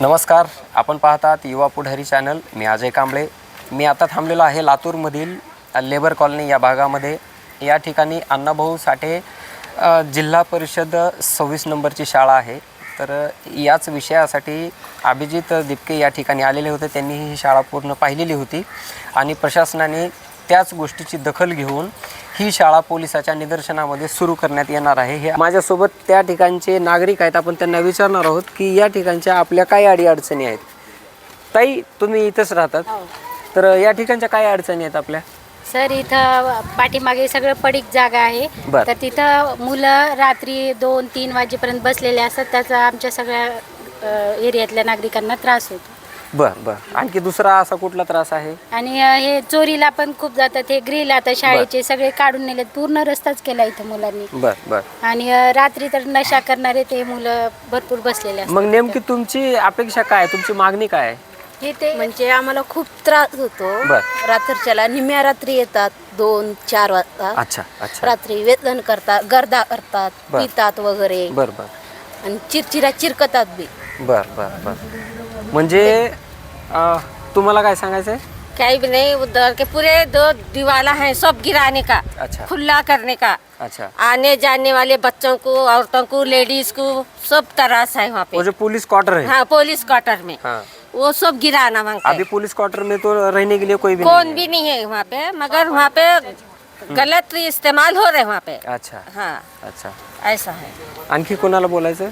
नमस्कार, आपण पाहतात युवा पुढारी चॅनल. मी अजय कांबळे. मी आता थांबलेलो आहे लातूरमधील लेबर कॉलनी या भागामध्ये. या ठिकाणी अण्णाभाऊ साठे जिल्हा परिषद 26 नंबरची शाळा आहे. तर याच विषयासाठी अभिजित दिपके या ठिकाणी आलेले होते. त्यांनी ही शाळा पूर्ण पाहिलेली होती आणि प्रशासनाने त्याच गोष्टीची दखल घेऊन ही शाळा पोलिसाच्या निदर्शनामध्ये सुरू करण्यात येणार आहे. हे माझ्यासोबत त्या ठिकाणचे नागरिक आहेत. आपण त्यांना विचारणार आहोत की या ठिकाणच्या आपल्या काय अडीअडचणी आहेत. ताई, तुम्ही इथंच राहतात, तर या ठिकाणच्या काय अडचणी आहेत आपल्या? सर, इथं पाठीमागे सगळं पडीक जागा आहे. तर तिथं मुलं रात्री 2-3 वाजेपर्यंत बसलेले असतात. त्याचा आमच्या सगळ्या एरियातल्या नागरिकांना त्रास होतो. बर. आणखी दुसरा असा कुठला त्रास आहे? आणि हे चोरीला पण खूप जातात. हे ग्रिल आता शाळेचे सगळे काढून नेलेत. पूर्ण रस्ताच केला इथं मुलांनी. बर. आणि रात्री तर नशा करणारे ते मुलं भरपूर बसलेले असतात. मग नेमकी तुमची अपेक्षा काय, तुमची मागणी काय आहे? म्हणजे आम्हाला खूप त्रास होतो. रात्रीच्याला निम्या रात्री येतात 2-4 वाजता. अच्छा. रात्री वेतन करतात, गर्दा करतात, पितात वगैरे. बर. आणि चिरचिरा चिरकतात बी. बर. म्हणजे तुम्हाला काय सांगायचं आहे? कहीं भी नहीं, उधर के पूरे 2 दीवाला है, सब गिराने का, अच्छा. खुला करने का. अच्छा. आने जाने वाले बच्चों को, औरतों को, लेडीज को सब तरास है वहाँ वो पे. जो पुलिस क्वार्टर है, हाँ, पुलिस क्वार्टर में हाँ, वो सब गिराना मांगता अभी है. पुलिस क्वार्टर में तो रहने के लिए कोई भी कौन नहीं भी नहीं है वहाँ पे, मगर वहाँ पे गलत इस्तेमाल हो रहे वहाँ पे. है. अच्छा. हाँ, ऐसा है. आणखी कोणाला बोलायचं?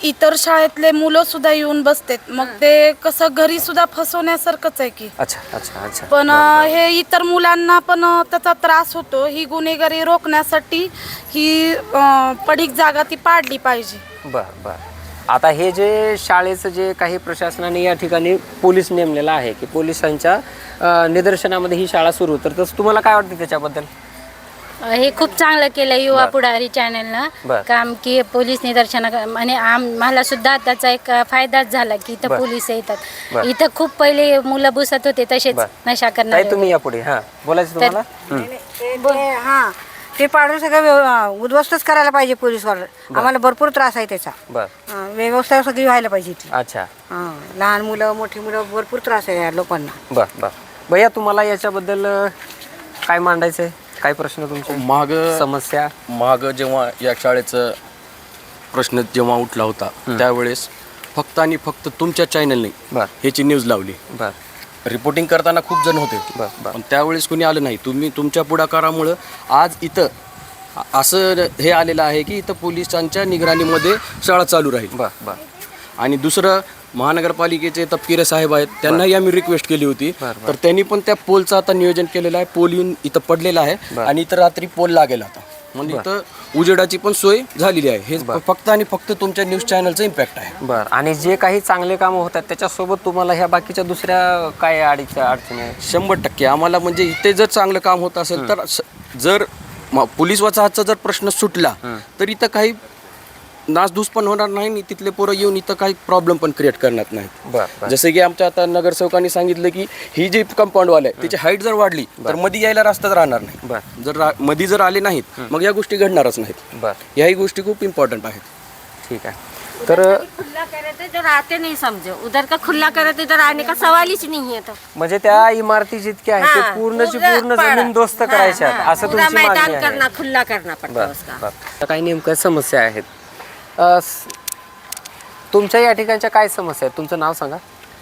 इतर शाळेतले मुलं सुद्धा येऊन बसतात. मग ते कसं घरी सुद्धा फसवण्यासारखंच आहे की. अच्छा. पण हे इतर मुलांना पण त्याचा त्रास होतो. ही गुन्हेगारी रोखण्यासाठी ही पडीक जागा ती पाडली पाहिजे. बर. आता हे जे शाळेचं जे काही प्रशासनाने या ठिकाणी पोलीस नेमलेला आहे की पोलिसांच्या निदर्शनामध्ये ही शाळा सुरू, तर तसं तुम्हाला काय वाटतं त्याच्याबद्दल? हे खूप चांगलं केलं युवा पुढारी चॅनलनं काम, की पोलीस निदर्शन. आणि आम्हाला सुद्धा त्याचा एक फायदाच झाला की इथं पोलीस येतात. इथं खूप पहिले मुलं बुसत होते तसेच नशा करणारे. तुम्ही यापुढे बोलायचं तुम्हाला? हां, ते पाडून सगळं उद्ध्वस्तच करायला पाहिजे पोलीसवाला. आम्हाला भरपूर त्रास आहे त्याचा. व्यवस्था सगळी व्हायला पाहिजे ती. अच्छा. लहान मुलं, मोठी मुलं, भरपूर त्रास आहे या लोकांना. बर. भैया, तुम्हाला याच्याबद्दल काय मांडायचं आहे? काय प्रश्न तुमचे, समस्या? माग जेव्हा या शाळेचा प्रश्न जेव्हा उठला होता त्यावेळेस फक्त आणि फक्त तुमच्या चॅनलने ह्याची न्यूज लावली. रिपोर्टिंग करताना खूप जण होते, पण त्यावेळेस कोणी आलं नाही. तुम्ही तुमच्या पुढाकारामुळं आज इथं असं हे आलेलं आहे की इथं पोलिसांच्या निगराणीमध्ये शाळा चालू राहील. आणि दुसरं, महानगरपालिकेचे तपकिरे साहेब आहेत, त्यांनाही आम्ही रिक्वेस्ट केली होती. तर त्यांनी पण त्या पोलचं आता नियोजन केलेलं आहे. पोल येऊन इथं पडलेला आहे आणि इथं रात्री पोल लागेल आता. म्हणजे इथं उजेडाची पण सोय झालेली आहे. हे फक्त आणि फक्त तुमच्या न्यूज चॅनलचं इम्पॅक्ट आहे. आणि जे काही चांगले कामं होतात त्याच्यासोबत तुम्हाला ह्या बाकीच्या दुसऱ्या काय अडचणी आहेत? 100% आम्हाला म्हणजे इथे जर चांगलं काम होत असेल तर जर पोलीस वसाहतचा जर प्रश्न सुटला तर इथं काही नासधूस पण होणार नाही आणि तिथले पोरं येऊन इथं काही प्रॉब्लेम पण क्रिएट करणार नाहीत. जसे की आमच्या आता नगरसेवकांनी सांगितलं की ही जी कंपाऊंडवाल आहे त्याची हाईट जर वाढली तर मध्ये यायला रस्ताच राहणार नाही. जर मध्ये जर आले नाहीत मग या गोष्टी घडणारच नाहीत. याही गोष्टी खूप इम्पॉर्टंट आहेत. ठीक आहे. तर खुला करे थे जो आते नहीं समझो, उधर का खुला करे थे इधर आने का सवाल ही नहीं है. तो म्हणजे त्या इमारती जितक्या आहेत ते पूर्णची पूर्ण जमीन दोस्त करायच्या असं तुमची मागणी मैदान आहे? करना, खुला करना पड़ता है उसका. काही नेमक्या समस्या आहेत? तुमच्या या ठिकाणच्या काय समस्या आहेत? तुमचं नाव सांगा.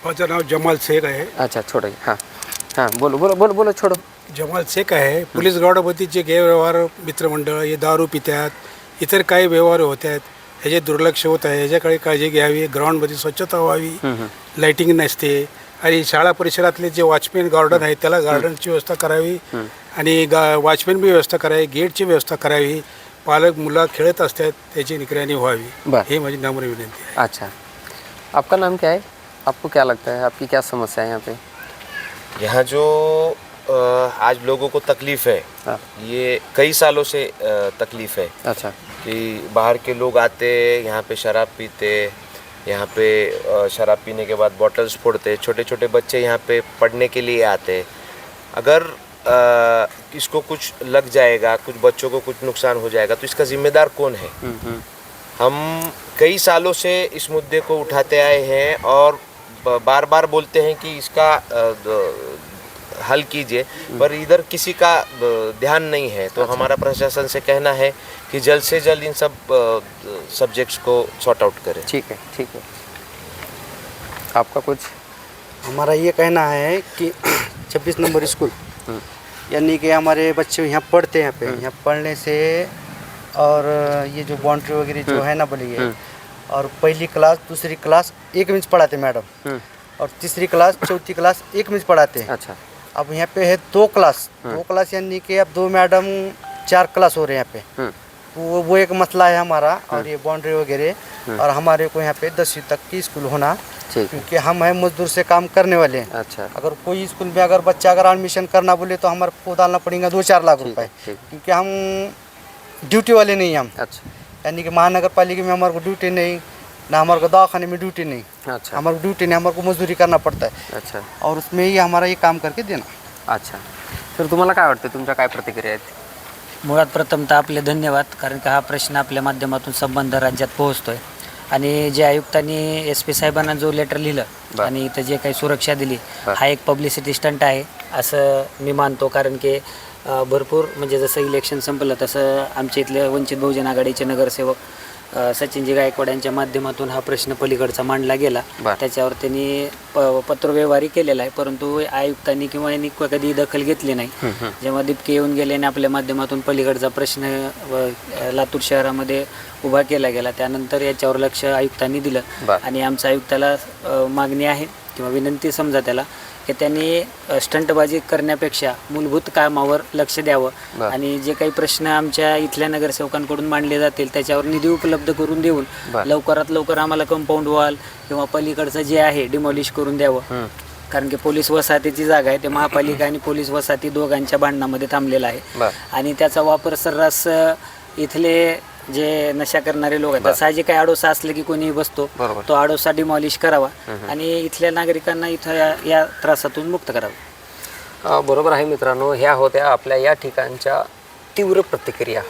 माझं नाव जमाल शेख आहे. अच्छा, छोडो. हां, बोलो छोडो. जमाल शेख आहे. पोलीस गार्डाबद्दलचे गैरव्यवहार, मित्रमंडळ, हे दारू पितात, इतर काही व्यवहार होत आहेत, ह्याचे दुर्लक्ष होत आहे. ह्याच्याकडे काळजी घ्यावी. ग्राउंडमध्ये स्वच्छता व्हावी, लाईटिंग नसते. आणि शाळा परिसरातले जे वॉचमॅन गार्डन आहे त्याला गार्डनची व्यवस्था करावी आणि वॉचमॅन बी व्यवस्था करावी, गेटची व्यवस्था करावी. पालक मुलं खेळत असतात त्याची निगरानी व्हावी, हे माझी नम्र विनंती आहे. अच्छा, आपका नाम क्या है? आपको क्या लगता है, आपकी क्या समस्या है यहाँ पे? यहाँ जो आज लोगों को तकलीफ़ है, ये कई सालों से तकलीफ़ है. अच्छा. कि बाहर के लोग आते यहाँ पे शराब पीते, यहाँ पे शराब पीने के बाद बॉटल्स फोड़ते, छोटे छोटे बच्चे यहाँ पे पढ़ने के लिए आते. अगर इसको कुछ लग जाएगा, कुछ बच्चों को कुछ नुकसान हो जाएगा तो इसका जिम्मेदार कौन है? हम कई सालों से इस मुद्दे को उठाते आए हैं और बार बार बोलते हैं कि इसका हल कीजिए, पर इधर किसी का ध्यान नहीं है। तो हमारा प्रशासन से कहना है कि जल्द से जल्द इन सब सब्जेक्ट्स को सॉर्ट आउट करें। ठीक है, ठीक है। आपका कुछ? हमारा ये कहना है कि 26 नंबर स्कूल यानी कि हमारे बच्चे यहाँ पढ़ते हैं, यहाँ पढ़ने से और ये जो बाउंड्री वगैरह जो है ना बोली है, और पहली क्लास दूसरी क्लास एक में पढ़ाते मैडम, और तीसरी क्लास चौथी क्लास एक में पढ़ाते हैं। अच्छा। अब यहाँ पे है दो क्लास यानी कि अब 2 मैडम 4 क्लास हो रहे हैं यहाँ पे। वो एक मसला है हमारा, और ये बाउंड्री वगैरह, और हमारे को यहाँ पे 10वीं तक की स्कूल होना, क्योंकि हम हैं मजदूर से काम करने वाले हैं। अच्छा। अगर कोई स्कूल में अगर बच्चा अगर एडमिशन करना बोले तो हमारे को डालना पड़ेगा 2-4 लाख रुपए, क्योंकि हम ड्यूटी वाले नहीं हैं हम। अच्छा। यानी कि महानगर पालिका में हमारे को ड्यूटी नहीं, ना हमारे को दवाखाने में ड्यूटी नहीं। अच्छा। हमारे को ड्यूटी नहीं, हमारे को मजदूरी करना पड़ता है। अच्छा। और उसमें ही हमारा ये काम करके देना। अच्छा, तर तुम्हाला काय वाटतं, तुमच्या काय प्रतिक्रिया आहेत? मुळात प्रथमतः आपले धन्यवाद, कारण का हा प्रश्न आपल्या माध्यमातून संबंध राज्यात पोहोचतोय आणि जे आयुक्तांनी SP साहेबांना जो लेटर लिहिलं आणि इथं जे काही सुरक्षा दिली, हा एक पब्लिसिटी स्टंट आहे असं मी मानतो। कारण की भरपूर म्हणजे जसं इलेक्शन संपलं तसं आमच्या इथले वंचित बहुजन आघाडीचे नगरसेवक सचिनजी गायकवाड यांच्या माध्यमातून हा प्रश्न पलीकडचा मांडला गेला। त्याच्यावर त्यांनी पत्रव्यवहारही केलेला आहे, परंतु आयुक्तांनी किंवा यांनी कधी दखल घेतली नाही। जेव्हा दीपके येऊन गेले आणि आपल्या माध्यमातून पलीकडचा प्रश्न लातूर शहरामध्ये उभा केला गेला, त्यानंतर याच्यावर लक्ष आयुक्तांनी दिलं आणि आमच्या आयुक्ताला मागणी आहे किंवा विनंती समजा त्याला की त्यांनी स्टंटबाजी करण्यापेक्षा मूलभूत कामावर लक्ष द्यावं आणि जे काही प्रश्न आमच्या इथल्या नगरसेवकांकडून मांडले जातील त्याच्यावर निधी उपलब्ध करून देऊन लवकरात लवकर आम्हाला कंपाऊंड वॉल किंवा पलीकडचं जे आहे डिमॉलिश करून द्यावं। कारण की पोलीस वसाहतीची जागा आहे, ते महापालिका आणि पोलीस वसाहती दोघांच्या भांडणामध्ये थांबलेला आहे आणि त्याचा वापर सर्रास इथले जे नशा करणारे लोक आहेत, साहजिक काही आडोसा असले की कोणी बसतो, तो आडोसा डिमॉलिश करावा आणि इथल्या नागरिकांना इथं या त्रासातून मुक्त करावं। बरोबर आहे मित्रांनो, ह्या होत्या आपल्या या ठिकाणच्या तीव्र प्रतिक्रिया।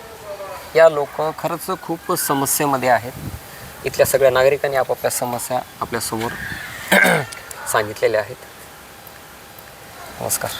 या लोक खरंच खूप समस्येमध्ये आहेत। इथल्या सगळ्या नागरिकांनी आपापल्या समस्या आपल्यासमोर सांगितलेल्या आहेत। नमस्कार।